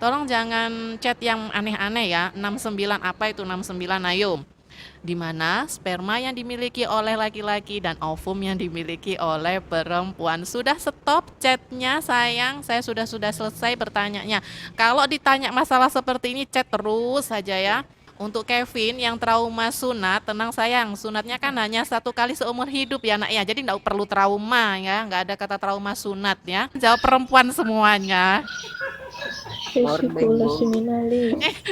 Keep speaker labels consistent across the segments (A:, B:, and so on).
A: tolong jangan chat yang aneh-aneh ya. 69 apa itu 69, ayo. Di mana sperma yang dimiliki oleh laki-laki dan ovum yang dimiliki oleh perempuan. Sudah stop chatnya sayang, saya sudah selesai bertanyanya. Kalau ditanya masalah seperti ini chat terus saja ya. Untuk Kevin yang trauma sunat, tenang sayang, sunatnya kan hanya satu kali seumur hidup ya nak ya, jadi nggak perlu trauma ya, nggak ada kata trauma sunat ya. Jawab perempuan semuanya.
B: Morning,
C: Syukurlah
B: Bu.
C: seminali.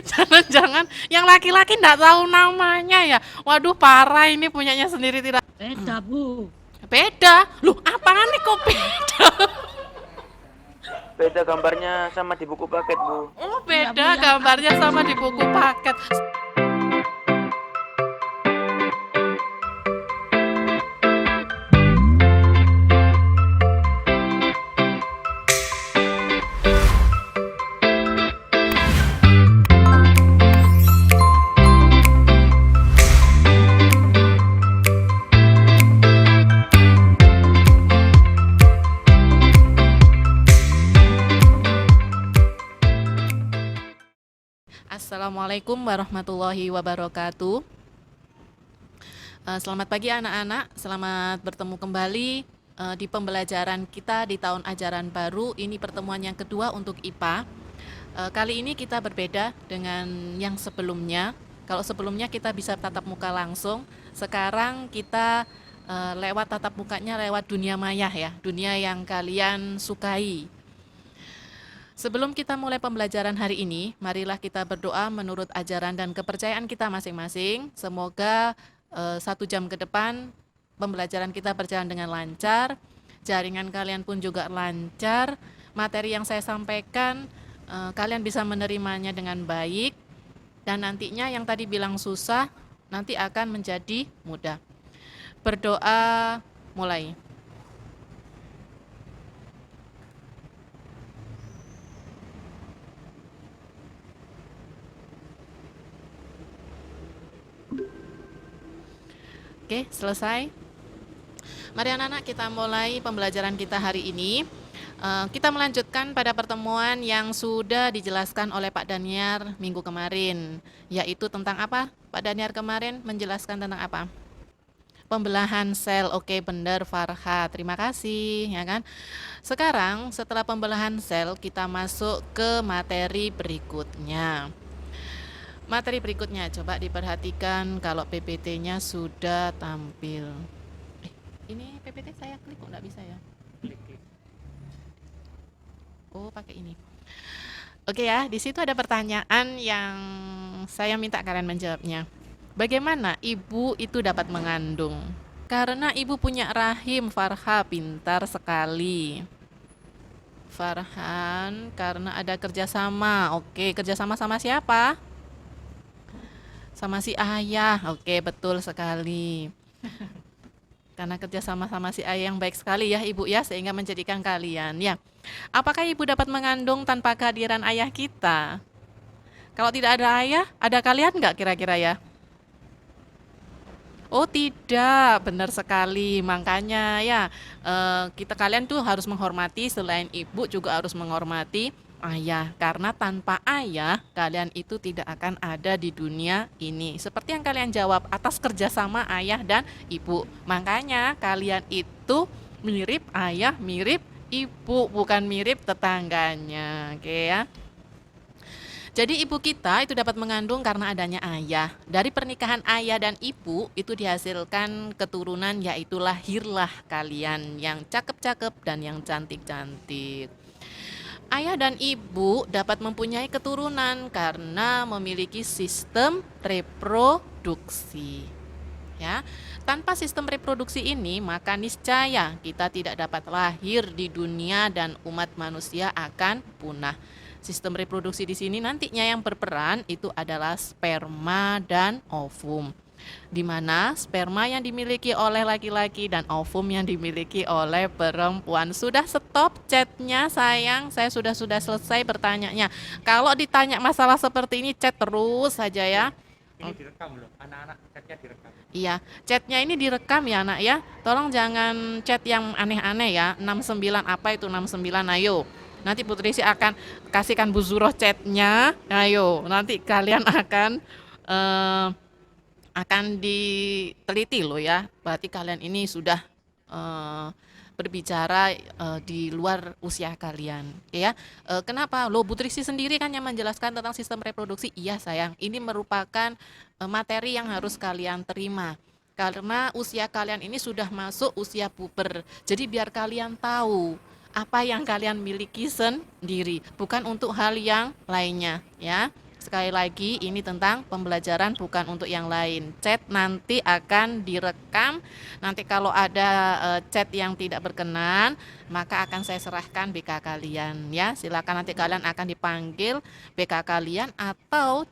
A: Jangan-jangan yang laki-laki nggak tahu namanya ya. Waduh parah ini punyanya sendiri tidak.
D: Beda, Bu.
A: Beda. Loh, apaan nih kok beda?
B: Beda gambarnya sama di buku paket, Bu.
A: Oh, beda gambarnya sama di buku paket. Assalamualaikum warahmatullahi wabarakatuh. Selamat pagi anak-anak, selamat bertemu kembali di pembelajaran kita di tahun ajaran baru. Ini pertemuan yang kedua untuk IPA. Kali ini kita berbeda dengan yang sebelumnya. Kalau sebelumnya kita bisa tatap muka langsung, sekarang kita lewat tatap mukanya lewat dunia maya ya, dunia yang kalian sukai. Sebelum kita mulai pembelajaran hari ini, marilah kita berdoa menurut ajaran dan kepercayaan kita masing-masing. Semoga 1 jam ke depan pembelajaran kita berjalan dengan lancar, jaringan kalian pun juga lancar, materi yang saya sampaikan kalian bisa menerimanya dengan baik, dan nantinya yang tadi bilang susah, nanti akan menjadi mudah. Berdoa mulai. Oke, selesai. Mari anak-anak kita mulai pembelajaran kita hari ini. Kita melanjutkan pada pertemuan yang sudah dijelaskan oleh Pak Daniar minggu kemarin, yaitu tentang apa? Pak Daniar kemarin menjelaskan tentang apa? Pembelahan sel. Oke, benar Farha. Terima kasih, ya kan? Sekarang setelah pembelahan sel, kita masuk ke materi berikutnya. Materi berikutnya, coba diperhatikan kalau PPT-nya sudah tampil. Ini PPT saya klik kok nggak bisa ya? Oh, pakai ini. Oke ya, di situ ada pertanyaan yang saya minta kalian menjawabnya. Bagaimana ibu itu dapat mengandung? Karena ibu punya rahim, Farha, pintar sekali. Farhan, karena ada kerjasama. Oke, kerjasama sama siapa? Sama si ayah. Oke, betul sekali. Karena kerja sama si ayah yang baik sekali ya ibu ya, sehingga menjadikan kalian ya. Apakah ibu dapat mengandung tanpa kehadiran ayah kita? Kalau tidak ada ayah, ada kalian nggak kira-kira ya? Oh tidak, benar sekali. Makanya ya kita kalian tuh harus menghormati, selain ibu juga harus menghormati ayah, karena tanpa ayah kalian itu tidak akan ada di dunia ini. Seperti yang kalian jawab, atas kerjasama ayah dan ibu. Makanya kalian itu mirip ayah, mirip ibu, bukan mirip tetangganya. Oke ya. Jadi ibu kita itu dapat mengandung karena adanya ayah. Dari pernikahan ayah dan ibu itu dihasilkan keturunan, yaitu lahirlah kalian yang cakep-cakep dan yang cantik-cantik. Ayah dan ibu dapat mempunyai keturunan karena memiliki sistem reproduksi. Ya, tanpa sistem reproduksi ini, maka niscaya kita tidak dapat lahir di dunia dan umat manusia akan punah. Sistem reproduksi di sini nantinya yang berperan itu adalah sperma dan ovum, di mana sperma yang dimiliki oleh laki-laki dan ovum yang dimiliki oleh perempuan. Sudah stop chatnya sayang, saya sudah selesai bertanyanya. Kalau ditanya masalah seperti ini chat terus saja ya.
E: Ini direkam loh, anak-anak chatnya direkam.
A: Iya, chatnya ini direkam ya anak ya. Tolong jangan chat yang aneh-aneh ya. 69 apa itu 69, ayo. Nanti Bu Trisi akan kasihkan Bu Zuroh chatnya. Ayo, nanti kalian eh, akan diteliti loh ya. Berarti kalian ini sudah eh, berbicara di luar usia kalian, ya. Kenapa? Loh, Bu Trisi sendiri kan yang menjelaskan tentang sistem reproduksi. Iya sayang, ini merupakan materi yang harus kalian terima. Karena usia kalian ini sudah masuk usia puber. Jadi biar kalian tahu apa yang kalian miliki sendiri, bukan untuk hal yang lainnya, ya. Sekali lagi, ini tentang pembelajaran bukan untuk yang lain. Chat nanti akan direkam. Nanti kalau ada chat yang tidak berkenan, maka akan saya serahkan BK kalian, ya. Silakan nanti kalian akan dipanggil BK kalian atau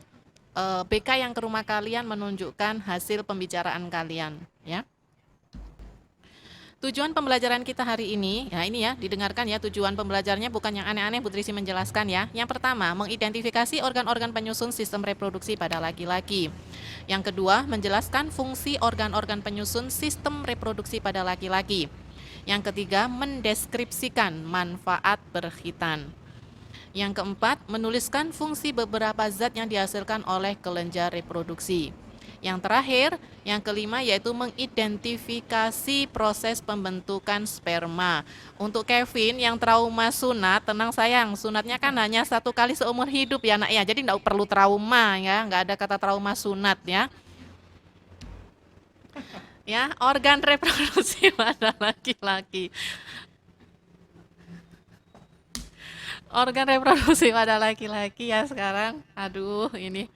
A: BK yang ke rumah kalian menunjukkan hasil pembicaraan kalian, ya. Tujuan pembelajaran kita hari ini, ya ini ya, didengarkan ya, tujuan pembelajarannya bukan yang aneh-aneh, Bu Trisi menjelaskan ya. Yang pertama, mengidentifikasi organ-organ penyusun sistem reproduksi pada laki-laki. Yang kedua, menjelaskan fungsi organ-organ penyusun sistem reproduksi pada laki-laki. Yang ketiga, mendeskripsikan manfaat berkhitan. Yang keempat, menuliskan fungsi beberapa zat yang dihasilkan oleh kelenjar reproduksi. Yang terakhir, yang kelima yaitu mengidentifikasi proses pembentukan sperma. Untuk Kevin yang trauma sunat, tenang sayang, sunatnya kan hanya 1 kali seumur hidup ya nak ya, jadi tidak perlu trauma ya, nggak ada kata trauma sunat ya. Ya, organ reproduksi pada laki-laki. Organ reproduksi pada laki-laki ya sekarang, aduh ini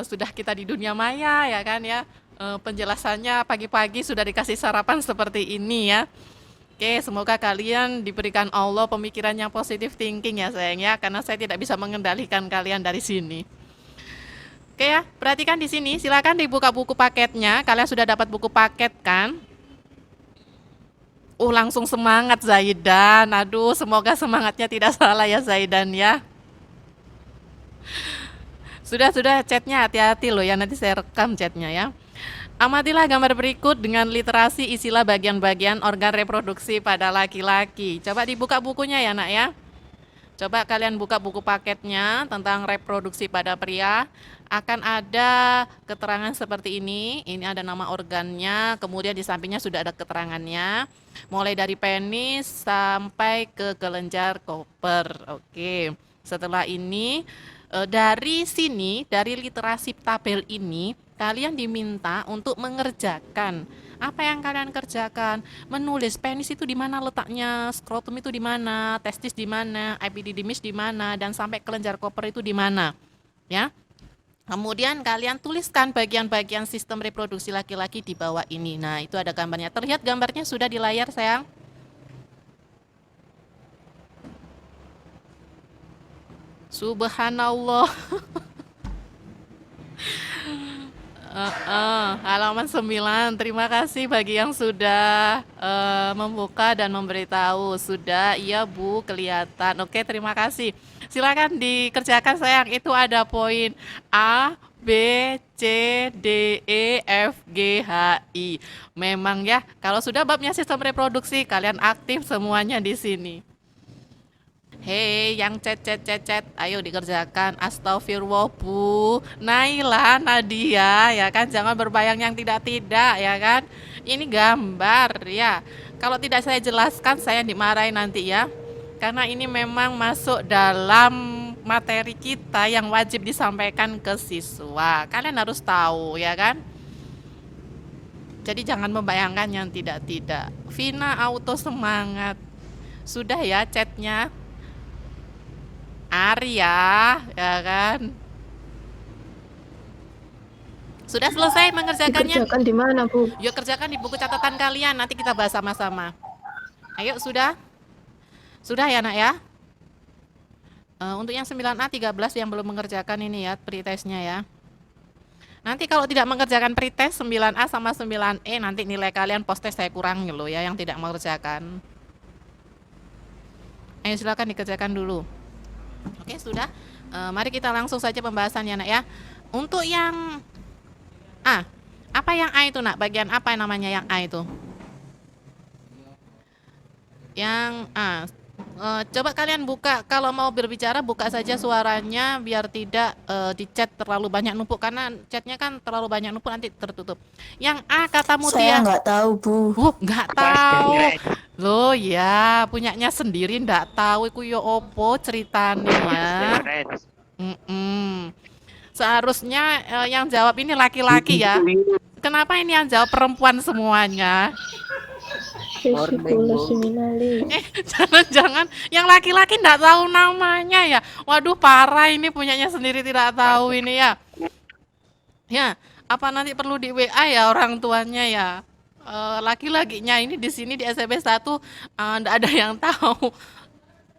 A: sudah kita di dunia maya ya kan ya. Penjelasannya pagi-pagi sudah dikasih sarapan seperti ini ya. Oke, semoga kalian diberikan Allah pemikiran yang positif thinking ya sayang ya, karena saya tidak bisa mengendalikan kalian dari sini. Oke ya, perhatikan di sini, silakan dibuka buku paketnya. Kalian sudah dapat buku paket kan? Langsung semangat Zaidan. Aduh, semoga semangatnya tidak salah ya Zaidan ya. Sudah chatnya hati-hati loh ya, nanti saya rekam chatnya ya. Amatilah gambar berikut dengan literasi isilah bagian-bagian organ reproduksi pada laki-laki. Coba dibuka bukunya ya nak ya. Coba kalian buka buku paketnya tentang reproduksi pada pria. Akan ada keterangan seperti ini. Ini ada nama organnya, kemudian di sampingnya sudah ada keterangannya. Mulai dari penis sampai ke kelenjar koper. Oke, setelah ini dari sini, dari literasi tabel ini, kalian diminta untuk mengerjakan. Apa yang kalian kerjakan? Menulis penis itu di mana letaknya, skrotum itu di mana, testis di mana, epididymis di mana, dan sampai kelenjar koper itu di mana. Ya. Kemudian kalian tuliskan bagian-bagian sistem reproduksi laki-laki di bawah ini. Nah, itu ada gambarnya. Terlihat gambarnya sudah di layar, sayang? Subhanallah. Halaman 9. Terima kasih bagi yang sudah membuka dan memberitahu. Sudah, iya Bu, kelihatan. Oke, terima kasih. Silakan dikerjakan sayang. Itu ada poin A, B, C, D, E, F, G, H, I. Memang ya, kalau sudah babnya sistem reproduksi, kalian aktif semuanya di sini. Hei, yang chat, ayo dikerjakan. Astagfirullah Bu, Naila, Nadia, ya kan, jangan berbayang yang tidak, ya kan. Ini gambar, ya. Kalau tidak saya jelaskan, saya dimarahin nanti ya. Karena ini memang masuk dalam materi kita yang wajib disampaikan ke siswa. Kalian harus tahu, ya kan. Jadi jangan membayangkan yang tidak. Vina auto semangat. Sudah ya chatnya. Arya, ya kan? Sudah selesai mengerjakannya?
C: Dikerjakan di mana, Bu?
A: Yuk kerjakan di buku catatan kalian, nanti kita bahas sama-sama. Ayo, sudah? Sudah ya, Nak ya? Untuk yang 9A 13 yang belum mengerjakan ini ya, pretestnya ya. Nanti kalau tidak mengerjakan pretest 9A sama 9E, nanti nilai kalian post-test saya kurangi loh ya, yang tidak mengerjakan. Ayo silakan dikerjakan dulu. Oke, sudah. Mari kita langsung saja pembahasannya, Nak ya. Untuk yang A, apa yang A itu, Nak? Bagian apa namanya yang A itu? Yang A. Coba kalian buka, kalau mau berbicara buka saja suaranya biar tidak di chat terlalu banyak numpuk karena chatnya kan terlalu banyak numpuk nanti tertutup. Yang A kata
C: Saya
A: Mutia,
C: nggak tahu, Bu.
A: nggak
D: Pas dari
A: tahu.
D: red.
A: Loh ya, punyanya sendiri ndak tahu iku yo opo ceritanya
D: Pas
A: ya.
D: dari red.
A: Mm-mm. Seharusnya yang jawab ini laki-laki ya. Kenapa ini yang jawab perempuan semuanya?
F: Vesicula seminale.
A: Jangan-jangan yang laki-laki ndak tahu namanya ya. Waduh parah ini punyanya sendiri tidak tahu ini ya. Ya, apa nanti perlu di WA ya orang tuanya ya. Laki-lakinya ini di sini di SMS 1 ndak ada yang tahu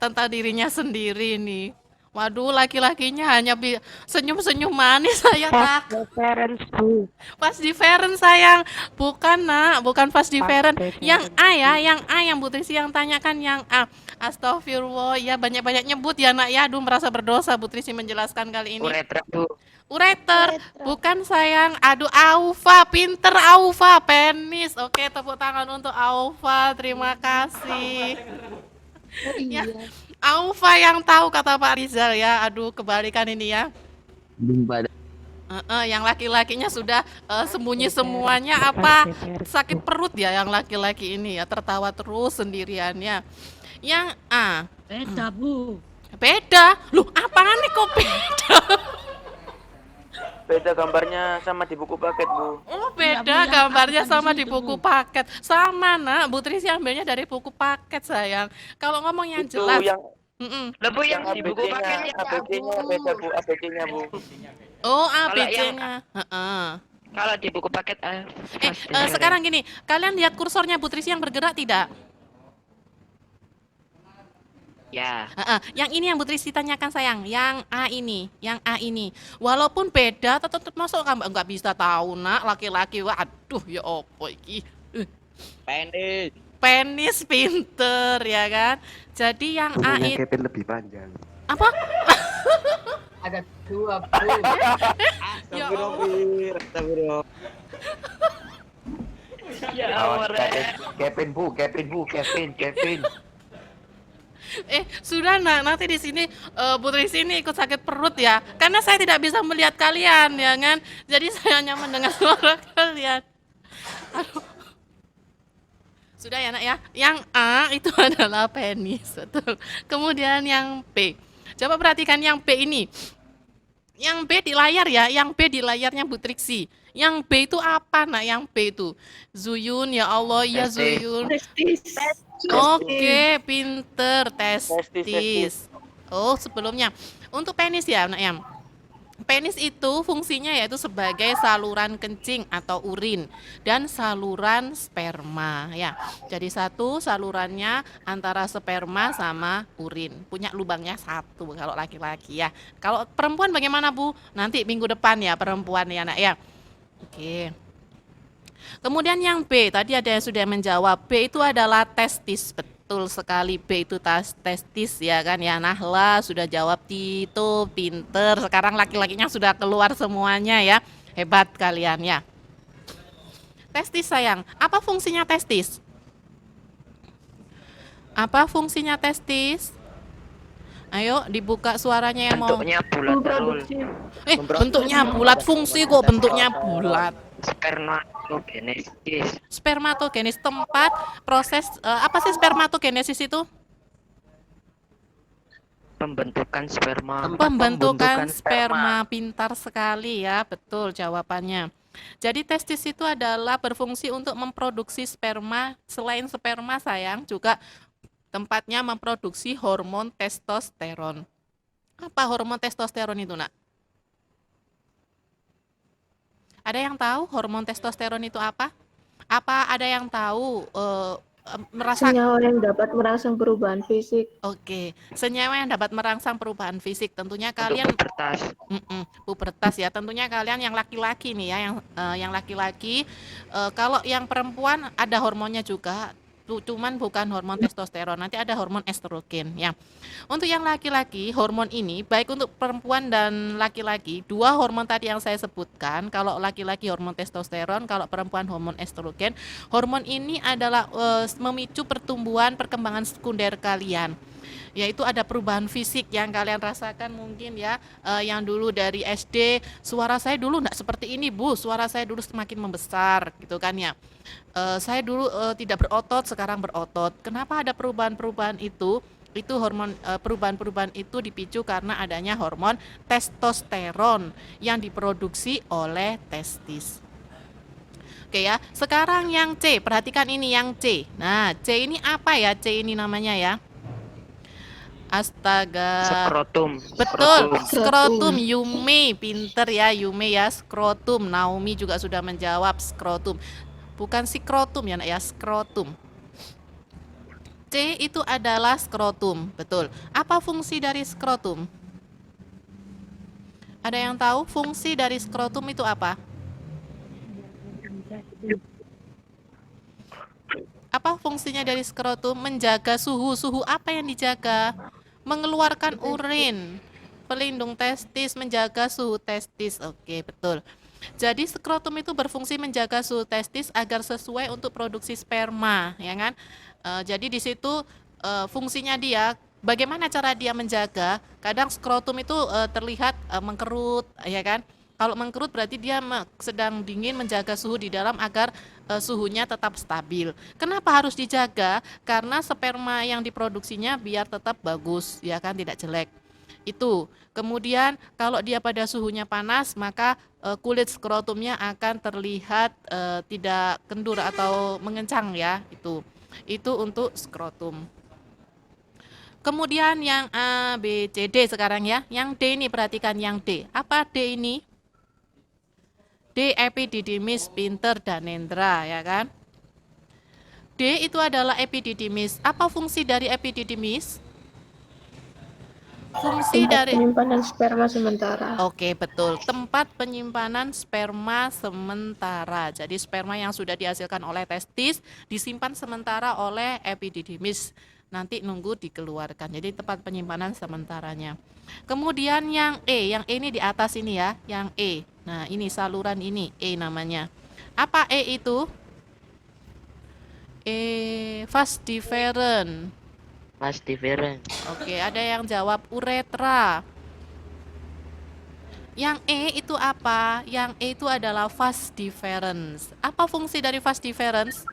A: tentang dirinya sendiri nih. Waduh, laki-lakinya hanya senyum-senyum manis saya takut.
D: Parents Bu.
A: Fast different sayang. Bukan nak, bukan fast different. Yang A ya, yang A yang Bu Trisi yang tanyakan yang A. Astagfirullah, ya banyak-banyak nyebut ya nak ya. Aduh merasa berdosa Bu Trisi menjelaskan kali ini.
D: Uretra Bu.
A: Ureter, bukan sayang. Aduh Aufa, pinter Aufa, penis. Oke, tepuk tangan untuk Aufa. Terima kasih. Ya, Aufa yang tahu kata Pak Rizal ya. Aduh kebalikan ini ya. Yang laki-lakinya sudah sembunyi semuanya apa sakit perut ya yang laki-laki ini ya tertawa terus sendiriannya. Yang A
G: Beda, Bu.
A: beda. Loh, apaan nih kok beda?
B: Beda gambarnya sama di buku paket, Bu.
A: Oh, beda gambarnya sama di buku paket. Sama, Nak. Bu Trisi ambilnya dari buku paket, sayang. Kalau ngomong yang
B: Itu
A: jelas.
B: yang
D: Lah Bu yang
B: yang
D: di buku paketnya
B: ABC-nya beda, Bu. ABC-nya, Bu.
A: Oh,
D: Kalau yang-
A: ABC-nya. Heeh.
D: kalau di buku paket
A: Sekarang gini, kalian lihat kursornya Bu Trisi yang bergerak tidak?
D: ya.
A: Yang ini yang Bu Trisi tanyakan sayang, yang A ini, walaupun beda, tetap masuk kamu nggak bisa tahu nak, laki-laki, waduh ya opo iki,
D: Pendek.
A: penis pinter ya kan, jadi yang A itu
H: Kevin lebih panjang.
A: apa?
G: Ada dua, Bu.
A: Ya Allah.
D: Ya
H: Awas,
D: Allah.
H: Kevin.
A: Sudah nak, nanti di sini Bu Trisi ini ikut sakit perut ya, karena saya tidak bisa melihat kalian ya kan, jadi saya hanya mendengar suara kalian. Aduh. Sudah ya nak ya, yang A itu adalah penis, betul. Kemudian yang B, coba perhatikan yang B ini. Yang B di layar ya, yang B di layarnya Bu Triksi. Yang B itu apa nak? Yang B itu Zuyun ya Allah ya
D: Testis.
A: Zuyun.
F: Testis.
A: Oke, pinter testis.
B: Testis.
A: Oh, sebelumnya untuk penis ya, nak ya. Penis itu fungsinya yaitu sebagai saluran kencing atau urin dan saluran sperma ya. Jadi satu salurannya antara sperma sama urin. Punya lubangnya satu kalau laki-laki ya. Kalau perempuan bagaimana, Bu? Nanti minggu depan ya perempuan ya, nak ya. Oke. Kemudian yang B, tadi ada yang sudah menjawab. B itu adalah testis. Betul sekali, B itu testis ya kan ya. Nahla sudah jawab Tito, pinter. Sekarang laki-lakinya sudah keluar semuanya ya. Hebat kalian ya. Testis sayang, apa fungsinya testis? Apa fungsinya testis? Ayo dibuka suaranya yang mau.
D: Bentuknya bulat terus.
A: Bentuknya bulat, fungsi kok bentuknya bulat.
D: Spermatogenesis.
A: Spermatogenesis tempat proses apa sih spermatogenesis itu?
D: Pembentukan sperma.
A: Pembentukan sperma. Pintar sekali ya, betul jawabannya. Jadi testis itu adalah berfungsi untuk memproduksi sperma. Selain sperma sayang, juga tempatnya memproduksi hormon testosteron. Apa hormon testosteron itu, nak? Ada yang tahu hormon testosteron itu apa? Apa ada yang tahu merasa
F: Senyawa yang dapat merangsang perubahan fisik.
A: Oke, senyawa yang dapat merangsang perubahan fisik. Tentunya
D: Untuk
A: kalian
D: pubertas.
A: pubertas ya. Tentunya kalian yang laki-laki nih ya, yang laki-laki. Kalau yang perempuan ada hormonnya juga, cuman bukan hormon testosteron. Nanti ada hormon estrogen ya. Untuk yang laki-laki, hormon ini baik untuk perempuan dan laki-laki, dua hormon tadi yang saya sebutkan. Kalau laki-laki hormon testosteron, kalau perempuan hormon estrogen. Hormon ini adalah memicu pertumbuhan perkembangan sekunder kalian. Yaitu ada perubahan fisik yang kalian rasakan mungkin ya. Yang dulu dari SD, suara saya dulu enggak seperti ini Bu, suara saya dulu semakin membesar gitu kan ya. Saya dulu tidak berotot, sekarang berotot. Kenapa ada perubahan-perubahan itu? Itu hormon perubahan-perubahan itu dipicu karena adanya hormon testosteron yang diproduksi oleh testis. Oke ya, sekarang yang C, perhatikan ini yang C. Nah, C ini apa ya? C ini namanya ya. Astaga.
D: Skrotum.
A: Betul,
D: Skrotum.
A: skrotum. Yume, pinter ya, Yume ya, skrotum. Naomi juga sudah menjawab skrotum. Bukan skrotum ya, nak ya, skrotum. C itu adalah skrotum, betul. Apa fungsi dari skrotum? Ada yang tahu fungsi dari skrotum itu apa? Apa fungsinya dari skrotum? Menjaga suhu. Suhu apa yang dijaga? Mengeluarkan urin. Pelindung testis, menjaga suhu testis. Oke, betul. Jadi skrotum itu berfungsi menjaga suhu testis agar sesuai untuk produksi sperma, ya kan? Jadi di situ fungsinya dia, bagaimana cara dia menjaga? Kadang skrotum itu terlihat mengkerut, ya kan? Kalau mengkerut berarti dia sedang dingin, menjaga suhu di dalam agar suhunya tetap stabil. Kenapa harus dijaga? Karena sperma yang diproduksinya biar tetap bagus, ya kan, tidak jelek. Itu. Kemudian kalau dia pada suhunya panas, maka kulit skrotumnya akan terlihat tidak kendur atau mengencang ya, itu. Itu untuk skrotum. Kemudian yang A, B, C, D sekarang ya. Yang D ini perhatikan yang D. Apa D ini? D epididymis, pinter dan nendra, ya kan? D itu adalah epididymis. Apa fungsi dari epididymis? Fungsi
F: Tempat
A: dari
F: penyimpanan sperma sementara.
A: Oke, betul. Tempat penyimpanan sperma sementara. Jadi sperma yang sudah dihasilkan oleh testis disimpan sementara oleh epididymis. Nanti nunggu dikeluarkan. Jadi tempat penyimpanan sementaranya. Kemudian yang E ini di atas ini ya, yang E. Nah, ini saluran ini, E namanya. Apa E itu? Vas deferens.
D: Vas deferens.
A: Oke, ada yang jawab uretra. Yang E itu apa? Yang E itu adalah vas deferens. Apa fungsi dari vas deferens?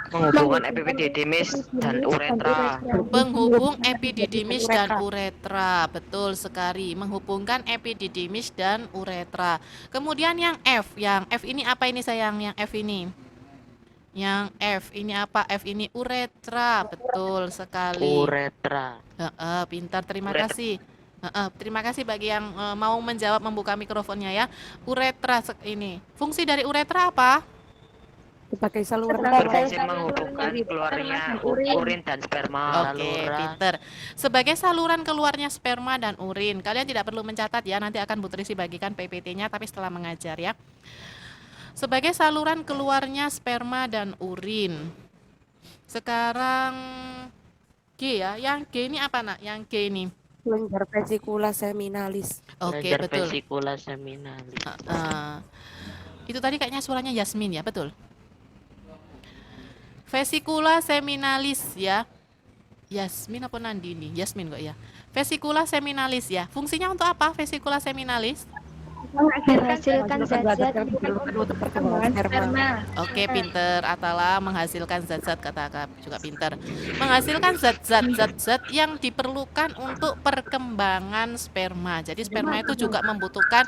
D: Menghubungkan epididymis dan uretra.
A: Penghubung epididymis dan uretra. Betul sekali, menghubungkan epididymis dan uretra. Kemudian yang F ini apa ini sayang? Yang F ini. Yang F ini apa? F ini uretra. Betul sekali.
D: Uretra.
A: Pintar, terima
D: Uretra.
A: kasih. Terima kasih bagi yang mau menjawab, membuka mikrofonnya ya. Uretra ini. Fungsi dari uretra apa?
C: Sebagai saluran
D: Berfungsi menghubungkan keluarnya urin dan sperma.
A: Oke,
D: Saluran.
A: pinter. Sebagai saluran keluarnya sperma dan urin. Kalian tidak perlu mencatat ya, nanti akan Bu Trisi bagikan PPT-nya tapi setelah mengajar ya. Sebagai saluran keluarnya sperma dan urin. Sekarang G ya, yang G ini apa nak? Yang G ini.
C: kelenjar vesikula seminalis.
A: Oke,
D: Kelenjar
A: betul.
D: vesikula seminalis.
A: Itu tadi kayaknya suaranya Yasmin ya, betul. Vesikula seminalis ya. Yasmin apa Nandini? Yasmin kok ya. Vesikula seminalis ya. Fungsinya untuk apa vesikula seminalis?
H: Menghasilkan zat-zat
C: yang diperlukan untuk perkembangan sperma.
A: Oke, pinter. Atala menghasilkan zat-zat, kata Kak juga pinter. Menghasilkan zat-zat yang diperlukan untuk perkembangan sperma. Jadi sperma itu juga membutuhkan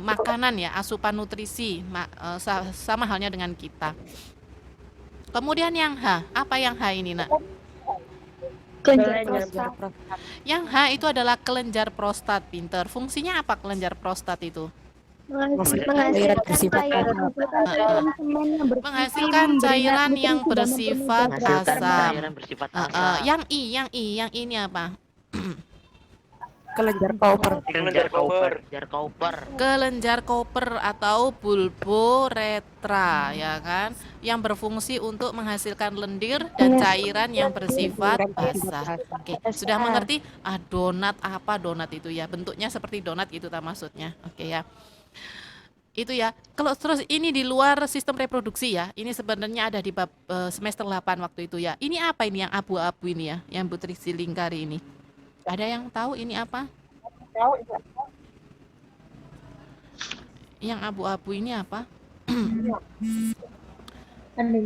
A: makanan ya, asupan nutrisi, sama halnya dengan kita. Kemudian yang H, apa yang H ini nak?
F: Kelenjar
C: Kelenjar
F: prostat.
C: prostat.
A: Yang H itu adalah kelenjar prostat, pinter. Fungsinya apa kelenjar prostat itu? Menghasilkan cairan yang bersifat
D: Menghasilkan
A: asam.
D: cairan bersifat asam.
A: Yang I ini apa?
C: Kelenjar Cowper.
D: Kelenjar Cowper.
A: Kelenjar Cowper atau bulboretra, ya kan, yang berfungsi untuk menghasilkan lendir dan cairan yang bersifat basah. Oke, sudah mengerti? Donat apa donat itu ya? Bentuknya seperti donat itu tak maksudnya. Oke ya. Itu ya. Kalau terus ini di luar sistem reproduksi ya. Ini sebenarnya ada di bab semester 8 waktu itu ya. Ini apa ini yang abu-abu ini ya, yang Butriksi lingkari ini? Ada yang tahu ini apa? Yang abu-abu ini apa?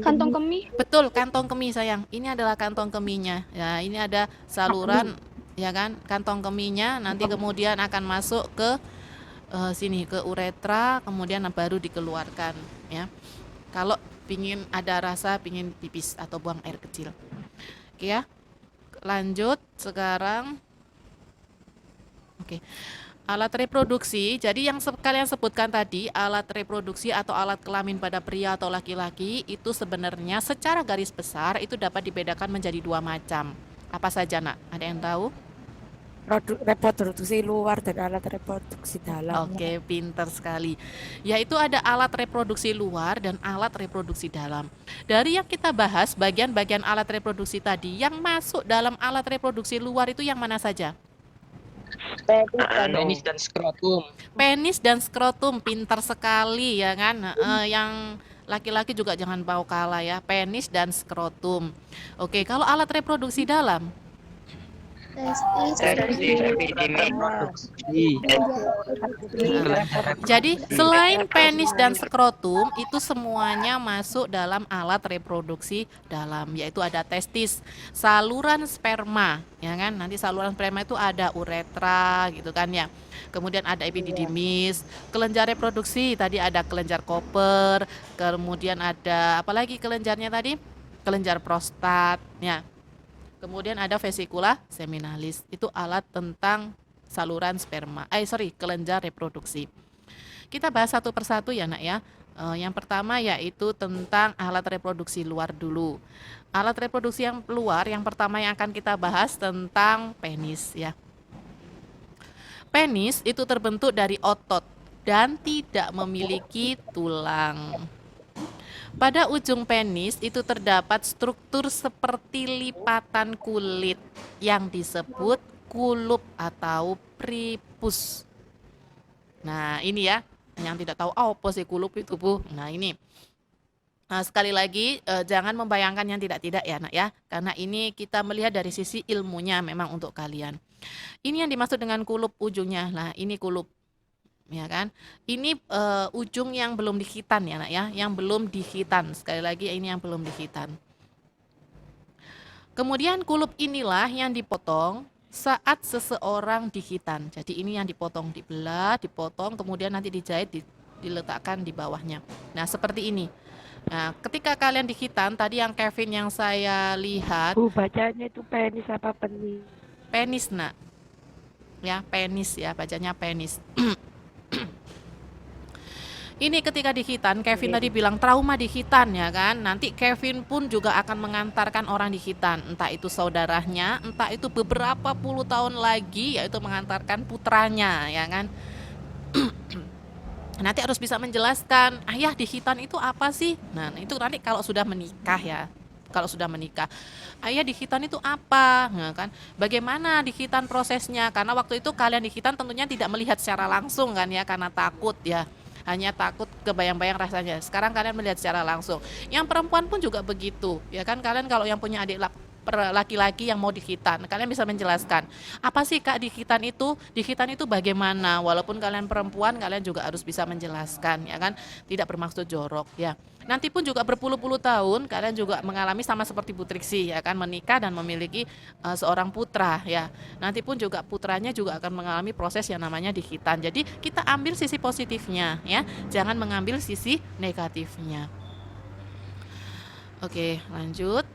H: Kantong kemih.
A: Betul, kantong kemih sayang. Ini adalah kantong kemihnya. Ya, ini ada saluran ya kan, kantong kemihnya nanti kemudian akan masuk ke sini ke uretra, kemudian baru dikeluarkan ya. Kalau pingin ada rasa pingin pipis atau buang air kecil. Oke ya. Lanjut sekarang. Oke. Alat reproduksi. Jadi yang kalian sebutkan tadi, alat reproduksi atau alat kelamin pada pria atau laki-laki itu sebenarnya secara garis besar itu dapat dibedakan menjadi 2 macam. Apa saja, Nak? Ada yang tahu?
C: Reproduksi luar dan alat reproduksi dalam.
A: Oke, pinter sekali. Yaitu ada alat reproduksi luar dan alat reproduksi dalam. Dari yang kita bahas, bagian-bagian alat reproduksi tadi, yang masuk dalam alat reproduksi luar itu yang mana saja?
D: Penis dan skrotum.
A: Penis dan skrotum, pinter sekali ya kan. Yang laki-laki juga jangan mau kalah ya, penis dan skrotum. Oke, kalau alat reproduksi dalam, jadi selain penis dan skrotum itu semuanya masuk dalam alat reproduksi dalam, yaitu ada testis, saluran sperma, ya kan? Nanti saluran sperma itu ada uretra gitu kan ya. Kemudian ada epididymis, kelenjar reproduksi tadi ada kelenjar Koper, kemudian ada apalagi kelenjarnya tadi? Kelenjar prostat, ya. Kemudian ada vesikula seminalis, itu alat tentang saluran sperma, kelenjar reproduksi. Kita bahas satu persatu ya Nak ya. Yang pertama yaitu tentang alat reproduksi luar dulu. Alat reproduksi yang luar yang pertama yang akan kita bahas tentang penis ya. Penis itu terbentuk dari otot dan tidak memiliki tulang. Pada ujung penis itu terdapat struktur seperti lipatan kulit yang disebut kulup atau prepus. Nah ini ya, yang tidak tahu apa sih kulup itu Bu. Nah ini, sekali lagi jangan membayangkan yang tidak-tidak ya Nak ya. Karena ini kita melihat dari sisi ilmunya memang untuk kalian. Ini yang dimaksud dengan kulup ujungnya. Nah ini kulup. Ya kan, ini ujung yang belum dihitan ya Nak ya, yang belum dihitan. Sekali lagi ini yang belum dihitan. Kemudian kulup inilah yang dipotong saat seseorang dihitan. Jadi ini yang dipotong, dibelah, dipotong, kemudian nanti dijahit, diletakkan di bawahnya. Nah seperti ini. Nah ketika kalian dihitan, tadi yang Kevin yang saya lihat.
C: Bacanya itu penis apa penis?
A: Penis Nak. Ya penis ya, bacanya penis. Ini ketika di hitan, Kevin tadi bilang trauma di hitan ya kan. Nanti Kevin pun juga akan mengantarkan orang di hitan, entah itu saudaranya, entah itu beberapa puluh tahun lagi, yaitu mengantarkan putranya ya kan. Nanti harus bisa menjelaskan, ayah di hitan itu apa sih? Nah itu nanti kalau sudah menikah ya. Kalau sudah menikah, ayah di hitan itu apa? Nah, kan? Bagaimana di hitan prosesnya? Karena waktu itu kalian di hitan tentunya tidak melihat secara langsung kan ya, karena takut ya. Hanya takut kebayang-bayang rasanya. Sekarang kalian melihat secara langsung. Yang perempuan pun juga begitu, ya kan? Kalian kalau yang punya adik laki-laki yang mau dihitan, kalian bisa menjelaskan apa sih Kak di hitan itu bagaimana, walaupun kalian perempuan kalian juga harus bisa menjelaskan ya kan, tidak bermaksud jorok ya. Nanti pun juga berpuluh-puluh tahun kalian juga mengalami sama seperti Butriksi ya kan, menikah dan memiliki seorang putra ya. Nanti pun juga putranya juga akan mengalami proses yang namanya dihitan. Jadi kita ambil sisi positifnya ya, jangan mengambil sisi negatifnya. Oke, lanjut.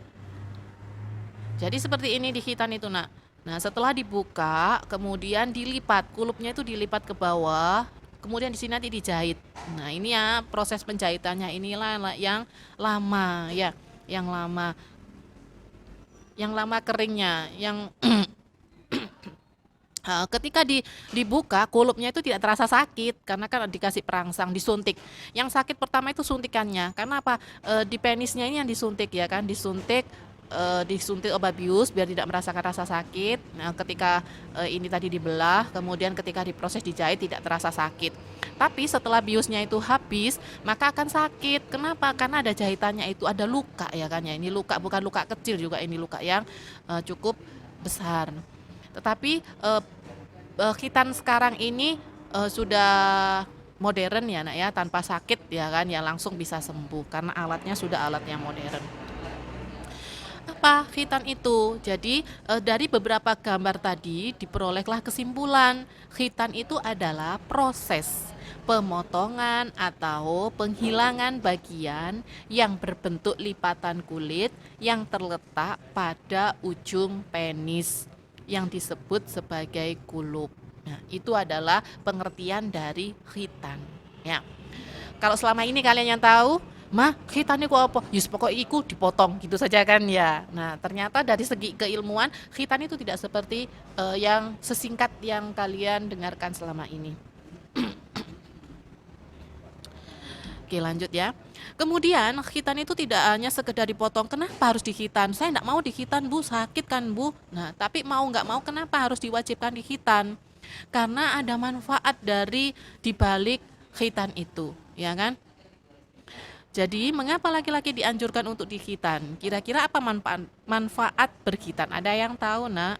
A: Jadi seperti ini di hitan itu Nak. Nah setelah dibuka kemudian dilipat, kulupnya itu dilipat ke bawah, kemudian di sini nanti dijahit. Nah ini ya proses penjahitannya, inilah yang lama ya, yang lama keringnya, yang ketika dibuka kulupnya itu tidak terasa sakit karena kan dikasih perangsang, disuntik. Yang sakit pertama itu suntikannya, karena apa? Di penisnya ini yang disuntik ya kan, disuntik disuntik obat bius biar tidak merasakan rasa sakit. Nah, ketika ini tadi dibelah, kemudian ketika diproses dijahit tidak terasa sakit. Tapi setelah biusnya itu habis, maka akan sakit. Kenapa? Karena ada jahitannya itu, ada luka ya kan ya. Ini luka bukan luka kecil juga, ini luka yang cukup besar. Tetapi khitan sekarang ini sudah modern ya nak ya, tanpa sakit ya kan ya, langsung bisa sembuh karena alatnya sudah alat yang modern. Apa khitan itu? Jadi dari beberapa gambar tadi diperolehlah kesimpulan khitan itu adalah proses pemotongan atau penghilangan bagian yang berbentuk lipatan kulit yang terletak pada ujung penis yang disebut sebagai kulup. Nah, itu adalah pengertian dari khitan. Ya. Kalau selama ini kalian yang tahu, mah khitannya kok apa? Yus pokoknya iku dipotong gitu saja kan ya. Nah, ternyata dari segi keilmuan khitan itu tidak seperti yang sesingkat yang kalian dengarkan selama ini. Oke, lanjut ya. Kemudian khitan itu tidak hanya sekedar dipotong. Kenapa harus dikhitan? Saya tidak mau dikhitan Bu, sakit kan Bu. Nah, tapi mau nggak mau kenapa harus diwajibkan dikhitan? Karena ada manfaat dari dibalik khitan itu, ya kan? Jadi mengapa laki-laki dianjurkan untuk dikhitan? Kira-kira apa manfaat berkhitan? Ada yang tahu nak?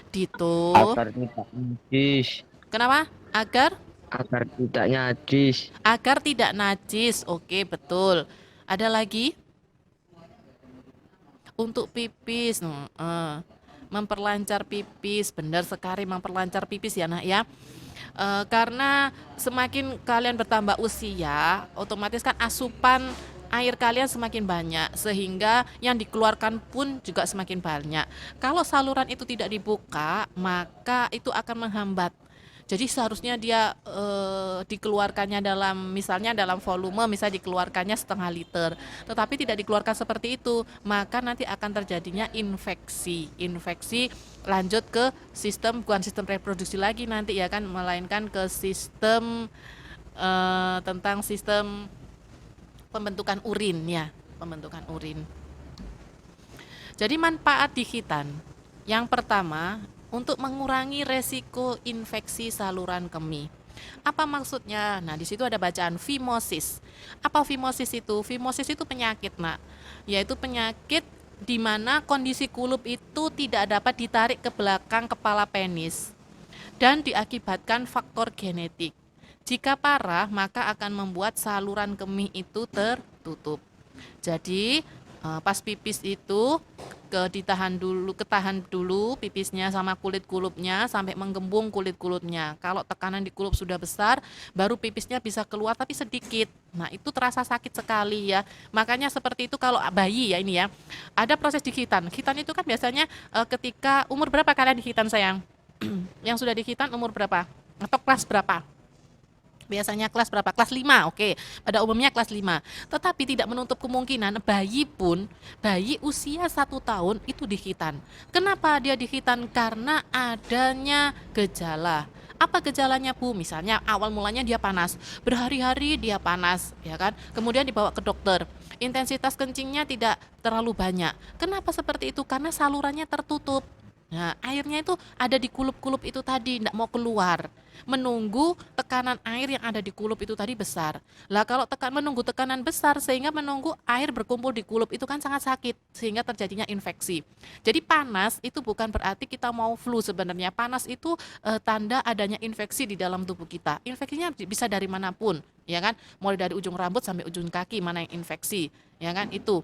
A: Dito.
D: Agar tidak najis.
A: Kenapa? Agar
D: Agar tidak
A: najis. Oke, betul. Ada lagi? Untuk pipis. Memperlancar pipis. Benar sekali, memperlancar pipis ya nak ya. Karena semakin kalian bertambah usia, otomatis kan asupan air kalian semakin banyak, sehingga yang dikeluarkan pun juga semakin banyak. Kalau saluran itu tidak dibuka, maka itu akan menghambat. Jadi seharusnya dia dikeluarkannya misalnya dalam volume, misalnya dikeluarkannya 0,5 liter, tetapi tidak dikeluarkan seperti itu, maka nanti akan terjadinya infeksi lanjut ke bukan sistem reproduksi lagi nanti ya kan, melainkan ke sistem tentang sistem pembentukan urin ya, pembentukan urin. Jadi manfaat di khitan, yang pertama untuk mengurangi resiko infeksi saluran kemih. Apa maksudnya? Nah, di situ ada bacaan fimosis. Apa fimosis itu? Fimosis itu penyakit, nak. Yaitu penyakit di mana kondisi kulup itu tidak dapat ditarik ke belakang kepala penis dan diakibatkan faktor genetik. Jika parah, maka akan membuat saluran kemih itu tertutup. Jadi pas pipis itu ketahan dulu pipisnya sama kulit kulupnya sampai menggembung kulit kulupnya. Kalau tekanan di kulup sudah besar, baru pipisnya bisa keluar tapi sedikit. Nah, itu terasa sakit sekali ya. Makanya seperti itu kalau bayi ya ini ya. Ada proses dikhitan. Khitan itu kan biasanya ketika umur berapa kalian dikhitan sayang? Yang sudah dikhitan umur berapa? Atau kelas berapa? Biasanya kelas berapa? Kelas 5, oke. Pada umumnya kelas 5. Tetapi tidak menutup kemungkinan bayi usia 1 tahun itu dikhitan. Kenapa dia dikhitan? Karena adanya gejala. Apa gejalanya Bu? Misalnya awal mulanya dia panas, berhari-hari dia panas, ya kan? Kemudian dibawa ke dokter. Intensitas kencingnya tidak terlalu banyak. Kenapa seperti itu? Karena salurannya tertutup. Nah, airnya itu ada di kulup-kulup itu tadi, tidak mau keluar. Menunggu tekanan air yang ada di kulup itu tadi besar. Lah kalau menunggu tekanan besar sehingga menunggu air berkumpul di kulup itu kan sangat sakit sehingga terjadinya infeksi. Jadi panas itu bukan berarti kita mau flu sebenarnya. Panas itu tanda adanya infeksi di dalam tubuh kita. Infeksinya bisa dari manapun, ya kan? Mulai dari ujung rambut sampai ujung kaki mana yang infeksi, ya kan? Itu.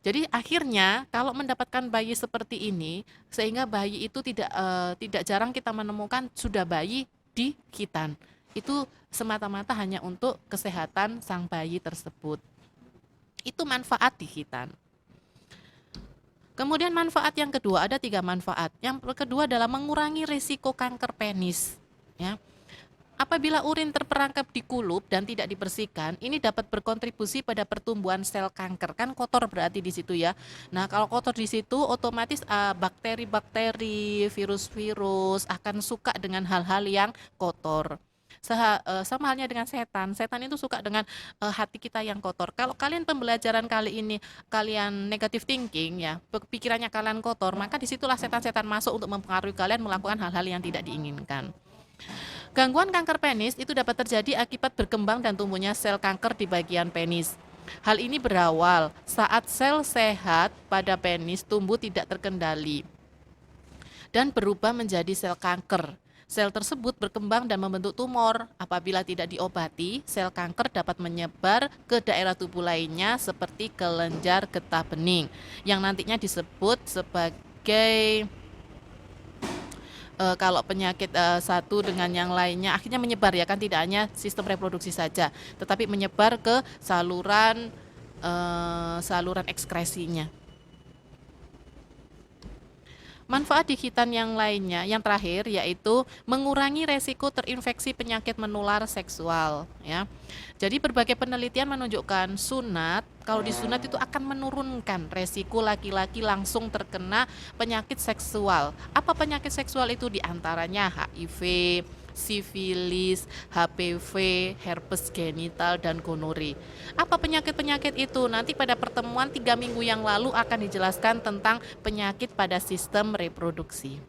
A: Jadi akhirnya kalau mendapatkan bayi seperti ini, sehingga bayi itu tidak jarang kita menemukan sudah bayi di khitan. Itu semata-mata hanya untuk kesehatan sang bayi tersebut. Itu manfaat di khitan. Kemudian manfaat yang kedua, ada 3 manfaat. Yang kedua adalah mengurangi risiko kanker penis. Ya. Apabila urin terperangkap di kulup dan tidak dibersihkan, ini dapat berkontribusi pada pertumbuhan sel kanker. Kan kotor berarti di situ ya. Nah, kalau kotor di situ otomatis bakteri-bakteri, virus-virus akan suka dengan hal-hal yang kotor. Sama halnya dengan setan. Setan itu suka dengan hati kita yang kotor. Kalau kalian pembelajaran kali ini kalian negative thinking ya, pikirannya kalian kotor, maka disitulah setan-setan masuk untuk mempengaruhi kalian melakukan hal-hal yang tidak diinginkan. Gangguan kanker penis itu dapat terjadi akibat berkembang dan tumbuhnya sel kanker di bagian penis. Hal ini berawal saat sel sehat pada penis tumbuh tidak terkendali dan berubah menjadi sel kanker. Sel tersebut berkembang dan membentuk tumor. Apabila tidak diobati, sel kanker dapat menyebar ke daerah tubuh lainnya seperti kelenjar getah bening yang nantinya disebut sebagai kalau penyakit satu dengan yang lainnya akhirnya menyebar ya kan, tidak hanya sistem reproduksi saja, tetapi menyebar ke saluran ekskresinya. Manfaat digitan yang lainnya, yang terakhir yaitu mengurangi resiko terinfeksi penyakit menular seksual ya. Jadi berbagai penelitian menunjukkan sunat, kalau disunat itu akan menurunkan resiko laki-laki langsung terkena penyakit seksual. Apa penyakit seksual itu? Diantaranya HIV, sifilis, HPV, herpes genital, dan gonore. Apa penyakit-penyakit itu? Nanti pada pertemuan 3 minggu yang lalu akan dijelaskan tentang penyakit pada sistem reproduksi.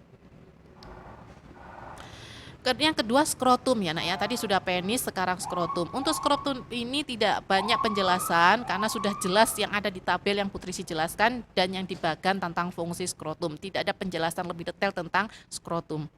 A: Yang kedua skrotum ya nak ya, tadi sudah penis, sekarang skrotum. Untuk skrotum ini tidak banyak penjelasan karena sudah jelas yang ada di tabel yang Putrisi jelaskan dan yang di bagan tentang fungsi skrotum. Tidak ada penjelasan lebih detail tentang skrotum.